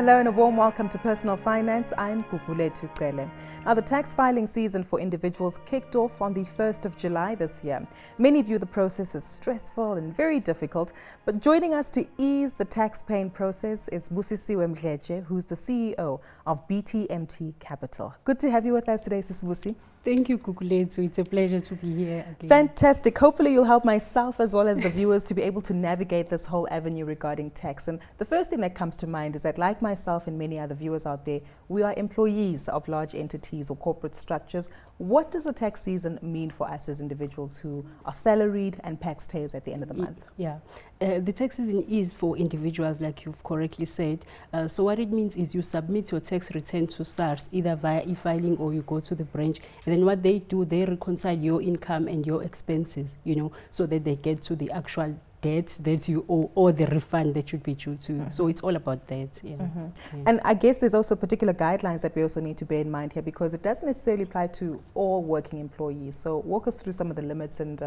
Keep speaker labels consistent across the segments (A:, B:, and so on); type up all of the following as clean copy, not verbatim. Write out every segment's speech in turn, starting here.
A: Hello and a warm welcome to Personal Finance. I'm Gugulethu, Cele. Now, the tax filing season for individuals kicked off on the 1st of July this year. Many view the process as stressful and very difficult, but joining us to ease the tax paying process is Busisiwe Mdletshe, who's the CEO of BTMT Capital. Good to have you with us today, Sis Busi.
B: Thank you, Gugulethu. It's a pleasure to be here again.
A: Fantastic. Hopefully you'll help myself as well as the viewers to be able to navigate this whole avenue regarding tax. And the first thing that comes to mind is that, like myself and many other viewers out there, we are employees of large entities or corporate structures. What does the tax season mean for us as individuals who are salaried and taxpayers at the end of the month?
B: Yeah. The tax season is for individuals, like you've correctly said. So what it means is you submit your tax return to SARS, either via e-filing or you go to the branch. And then what they do, they reconcile your income and your expenses, so that they get to the actual debt that you owe or the refund that should be due to you. So it's all about that. Yeah. Yeah.
A: And I guess there's also particular guidelines that we also need to bear in mind here, because it doesn't necessarily apply to all working employees. So walk us through some of the limits and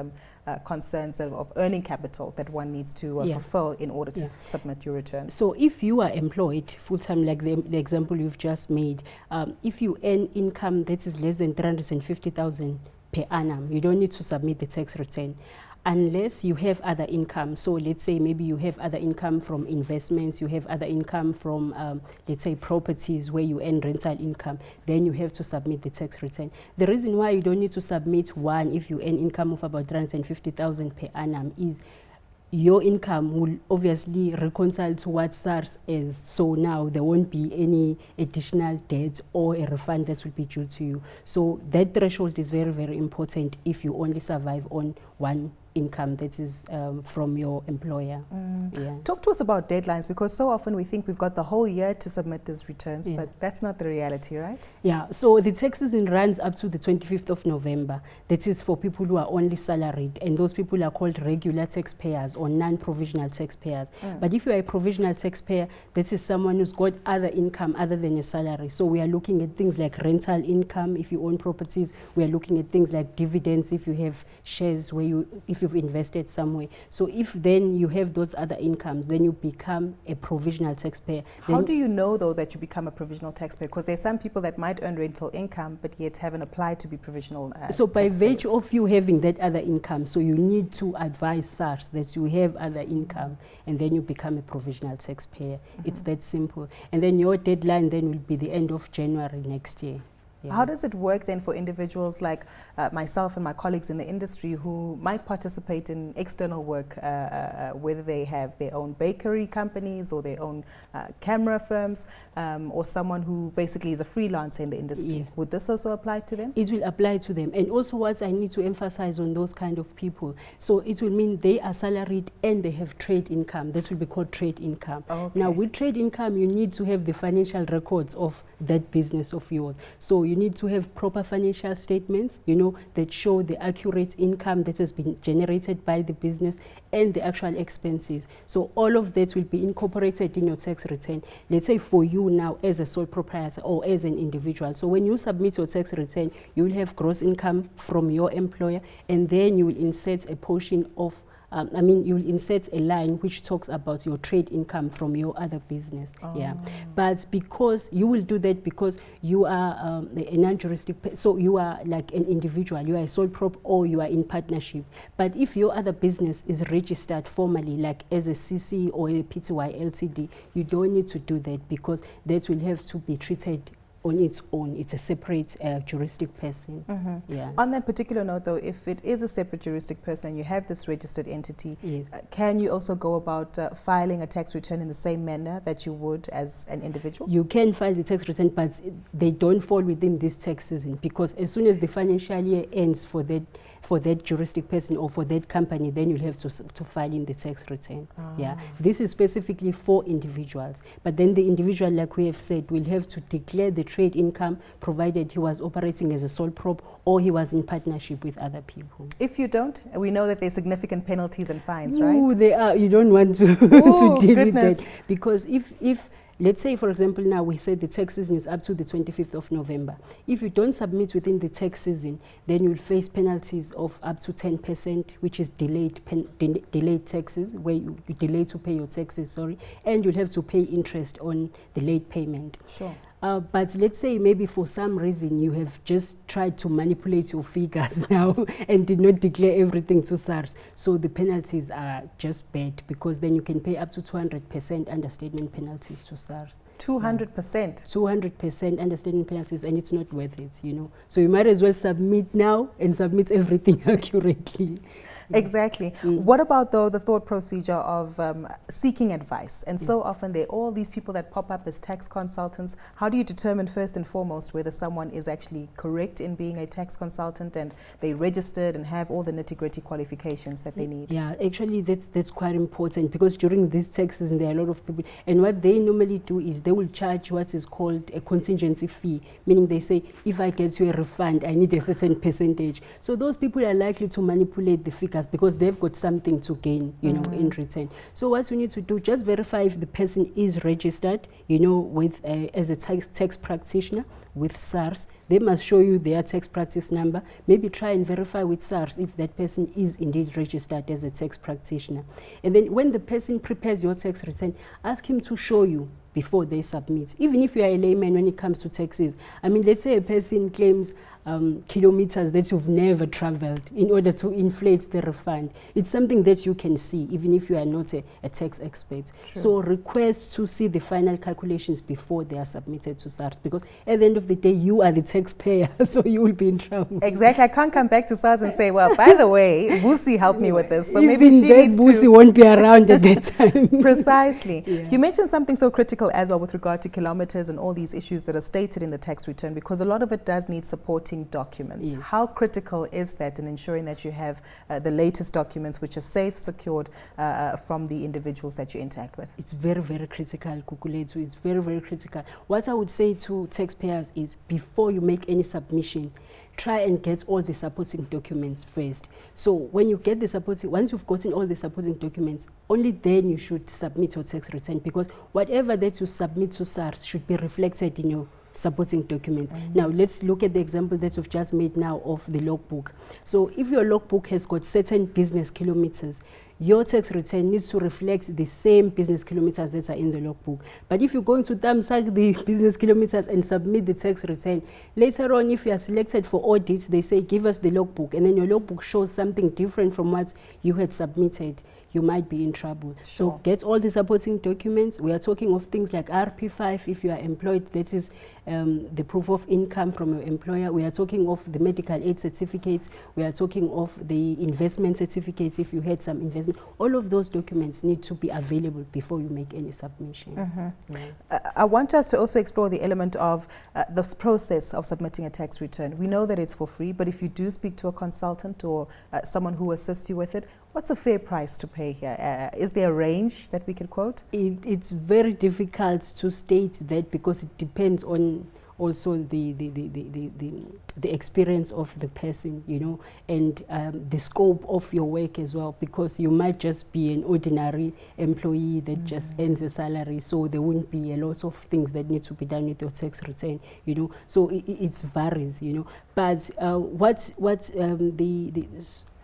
A: concerns of earning capital that one needs to fulfill in order to submit your return.
B: So if you are employed full-time, like the example you've just made, if you earn income that is less than 350,000 per annum, you don't need to submit the tax return. Unless you have other income. So let's say maybe you have other income from investments, you have other income from, let's say, properties where you earn rental income, then you have to submit the tax return. The reason why you don't need to submit one if you earn income of about 350,000 per annum is your income will obviously reconcile to what SARS is. So now there won't be any additional debt or a refund that will be due to you. So that threshold is very, very important if you only survive on one income that is from your employer. Yeah.
A: Talk to us about deadlines, because so often we think we've got the whole year to submit these returns, but that's not the reality, right?
B: Yeah, so the tax season runs up to the 25th of November. That is for people who are only salaried, and those people are called regular taxpayers or non-provisional taxpayers. But if you are a provisional taxpayer, that is someone who's got other income other than a salary. So we are looking at things like rental income if you own properties. We are looking at things like dividends if you have shares if you've invested somewhere. So if then you have those other incomes, then you become a provisional taxpayer.
A: How do you know, though, that you become a provisional taxpayer? Because there's some people that might earn rental income but yet haven't applied to be provisional
B: So by virtue of you having that other income, so you need to advise SARS that you have other income, and then you become a provisional taxpayer. It's that simple. And then your deadline then will be the end of January next year. Yeah.
A: How does it work then for individuals like myself and my colleagues in the industry who might participate in external work, whether they have their own bakery companies or their own camera firms, or someone who basically is a freelancer in the industry?
B: Yes.
A: Would this also apply to them?
B: It will apply to them. And also what I need to emphasize on those kind of people, so it will mean they are salaried and they have trade income. That will be called trade income. Okay. Now with trade income, you need to have the financial records of that business of yours. So you need to have proper financial statements, that show the accurate income that has been generated by the business and the actual expenses. So all of that will be incorporated in your tax return. Let's say for you now as a sole proprietor or as an individual. So when you submit your tax return, you will have gross income from your employer, and then you will insert a portion of you will insert a line which talks about your trade income from your other business. Yeah, but because you will do that because you are a non-juristic, so you are like an individual, you are a sole prop or you are in partnership. But if your other business is registered formally, like as a CC or a PTY LTD, you don't need to do that because that will have to be treated on its own. It's a separate juristic person. Yeah.
A: On that particular note, though, if it is a separate juristic person and you have this registered entity, can you also go about filing a tax return in the same manner that you would as an individual?
B: You can file the tax return, but they don't fall within this tax season, because as soon as the financial year ends for that juristic person or for that company, then you'll have to file in the tax return. Yeah, this is specifically for individuals, but then the individual, like we have said, will have to declare the trade income provided he was operating as a sole prop or he was in partnership with other people.
A: If you don't, we know that there's significant penalties and fines, right?
B: They are. You don't want to, to deal with that, because if let's say, for example, now we said the tax season is up to the 25th of November. If you don't submit within the tax season, then you'll face penalties of up to 10%, which is delayed taxes, where you delay to pay your taxes, sorry, and you'll have to pay interest on the late payment.
A: Sure.
B: But let's say maybe for some reason you have just tried to manipulate your figures now and did not declare everything to SARS. So the penalties are just bad, because then you can pay up to 200% understatement penalties to SARS.
A: 200%?
B: 200% understatement penalties, and it's not worth it, you know. So you might as well submit now and submit everything accurately.
A: Exactly. What about, though, the thought procedure of seeking advice? And so often there are all these people that pop up as tax consultants. How do you determine first and foremost whether someone is actually correct in being a tax consultant and they registered and have all the nitty-gritty qualifications that they need?
B: Yeah, actually that's quite important, because during these tax season there are a lot of people, and what they normally do is they will charge what is called a contingency fee, meaning they say, if I get you a refund, I need a certain percentage. So those people are likely to manipulate the figures, because they've got something to gain, you know, in return. So what we need to do, just verify if the person is registered, you know, with as a tax practitioner with SARS. They must show you their tax practice number. Maybe try and verify with SARS if that person is indeed registered as a tax practitioner. And then when the person prepares your tax return, ask him to show you before they submit. Even if you are a layman when it comes to taxes. I mean, let's say a person claims kilometers that you've never traveled in order to inflate the refund. It's something that you can see, even if you are not a tax expert.
A: True.
B: So request to see the final calculations before they are submitted to SARS, because at the end of the day, you are the taxpayer, so you will be in trouble.
A: Exactly. I can't come back to SARS and say, well, by the way, Busi helped me with this, so
B: even
A: maybe she needs
B: Busi
A: to...
B: won't be around at that time.
A: Precisely.
B: Yeah.
A: You mentioned something so critical as well with regard to kilometers and all these issues that are stated in the tax return, because a lot of it does need supporting documents.
B: Yes.
A: How critical is that in ensuring that you have the latest documents which are safe, secured from the individuals that you interact with?
B: It's very, very critical, Gugulethu. It's very, very critical. What I would say to taxpayers is, before you make any submission, try and get all the supporting documents first. So when you get the supporting, once you've gotten all the supporting documents, only then you should submit your tax return, because whatever that you submit to SARS should be reflected in your supporting documents. Now let's look at the example that you've just made now of the logbook. So if your logbook has got certain business kilometers, your tax return needs to reflect the same business kilometers that are in the logbook. But if you're going to thumbsuck the business kilometers and submit the tax return, later on, if you are selected for audit, they say, give us the logbook, and then your logbook shows something different from what you had submitted, you might be in trouble.
A: Sure.
B: So get all the supporting documents. We are talking of things like RP5 if you are employed, that is the proof of income from your employer. We are talking of the medical aid certificates. We are talking of the investment certificates if you had some investment. All of those documents need to be available before you make any submission.
A: I want us to also explore the element of this process of submitting a tax return. We know that it's for free, but if you do speak to a consultant or someone who assists you with it, what's a fair price to pay here? Is there a range that we can quote?
B: It's very difficult to state that, because it depends on also the experience of the person, you know, and the scope of your work as well, because you might just be an ordinary employee that just earns a salary, so there wouldn't be a lot of things that need to be done with your tax return, you know, so it varies, you know. But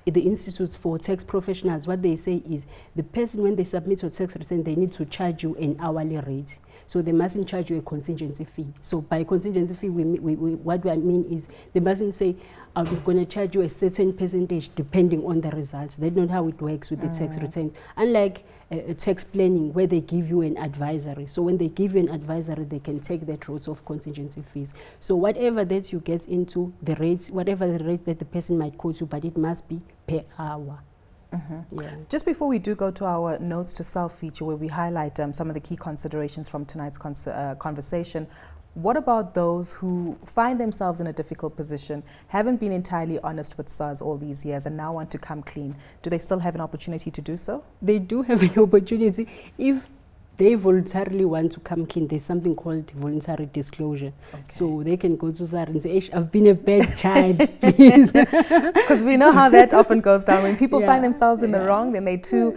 B: the institutes for tax professionals, what they say is, the person, when they submit your tax return, they need to charge you an hourly rate. So they mustn't charge you a contingency fee. So by contingency fee, what I mean is, they mustn't say, I'm going to charge you a certain percentage depending on the results. That's not how it works with the tax returns. Unlike tax planning, where they give you an advisory. So when they give you an advisory, they can take that route of contingency fees. So whatever that you get into, the rates, whatever the rate that the person might quote you, but it must be per hour. Yeah.
A: Just before we do go to our notes to self feature, where we highlight some of the key considerations from tonight's conversation, what about those who find themselves in a difficult position, haven't been entirely honest with SARS all these years, and now want to come clean? Do they still have an opportunity to do so?
B: They do have an opportunity if they voluntarily want to come clean, there's something called voluntary disclosure. Okay. So they can go to SARS and say, I've been a bad child, please.
A: Because we know how that often goes down. When people find themselves in the wrong, then they're too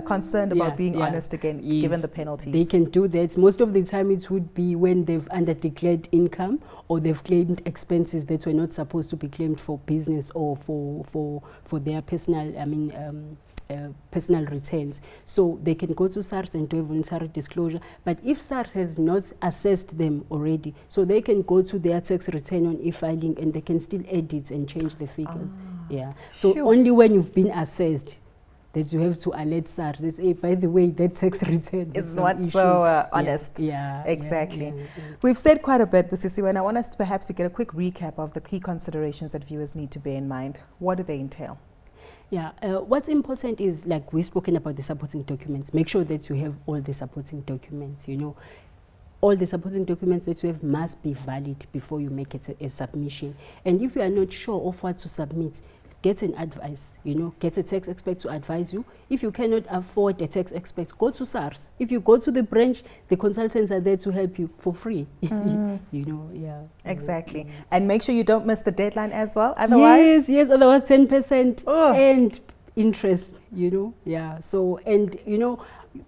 A: concerned about being honest again, given the penalties.
B: They can do that. Most of the time it would be when they've under-declared income or they've claimed expenses that were not supposed to be claimed for business or for their personal, personal returns. So they can go to SARS and do a voluntary disclosure. But if SARS has not assessed them already, so they can go to their tax return on e-filing and they can still edit and change the figures. So only when you've been assessed that you have to alert SARS. They say, by the way, that tax return
A: is not so honest. Exactly. We've said quite a bit, Busisiwe, and I want us to perhaps to get a quick recap of the key considerations that viewers need to bear in mind. What do they entail?
B: What's important is, like we've spoken about the supporting documents, make sure that you have all the supporting documents, all the supporting documents that you have must be valid before you make it a submission. And if you are not sure of what to submit, get an advice, get a tax expert to advise you. If you cannot afford a tax expert, go to SARS. If you go to the branch, the consultants are there to help you for free.
A: Exactly. And make sure you don't miss the deadline as well. Otherwise,
B: yes, otherwise 10% and interest, So, and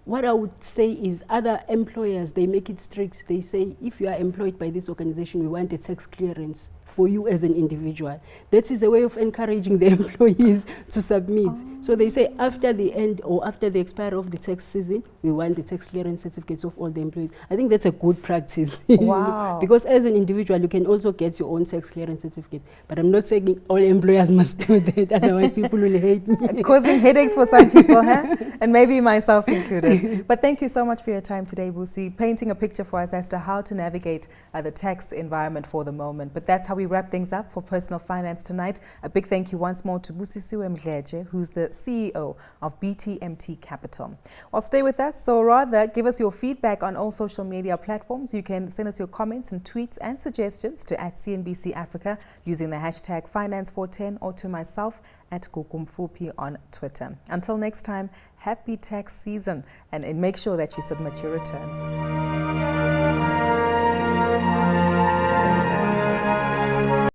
B: what I would say is other employers, they make it strict. They say, if you are employed by this organization, we want a tax clearance for you as an individual. That is a way of encouraging the employees to submit. So they say after the end or after the expiry of the tax season, we want the tax clearance certificates of all the employees. I think that's a good practice.
A: Wow.
B: Because as an individual, you can also get your own tax clearance certificate. But I'm not saying all employers must do that, otherwise people will hate me.
A: Causing headaches for some people, huh? And maybe myself included. But thank you so much for your time today, Busi, painting a picture for us as to how to navigate the tax environment for the moment. But that's how we wrap things up for Personal Finance tonight. A big thank you once more to Busisiwe Mdletshe, who's the CEO of BTMT Capital. Well, stay with us, so rather give us your feedback on all social media platforms. You can send us your comments and tweets and suggestions to @CNBC Africa using the hashtag Finance410 or to myself @Gugulethu on Twitter. Until next time, happy tax season and make sure that you submit your returns.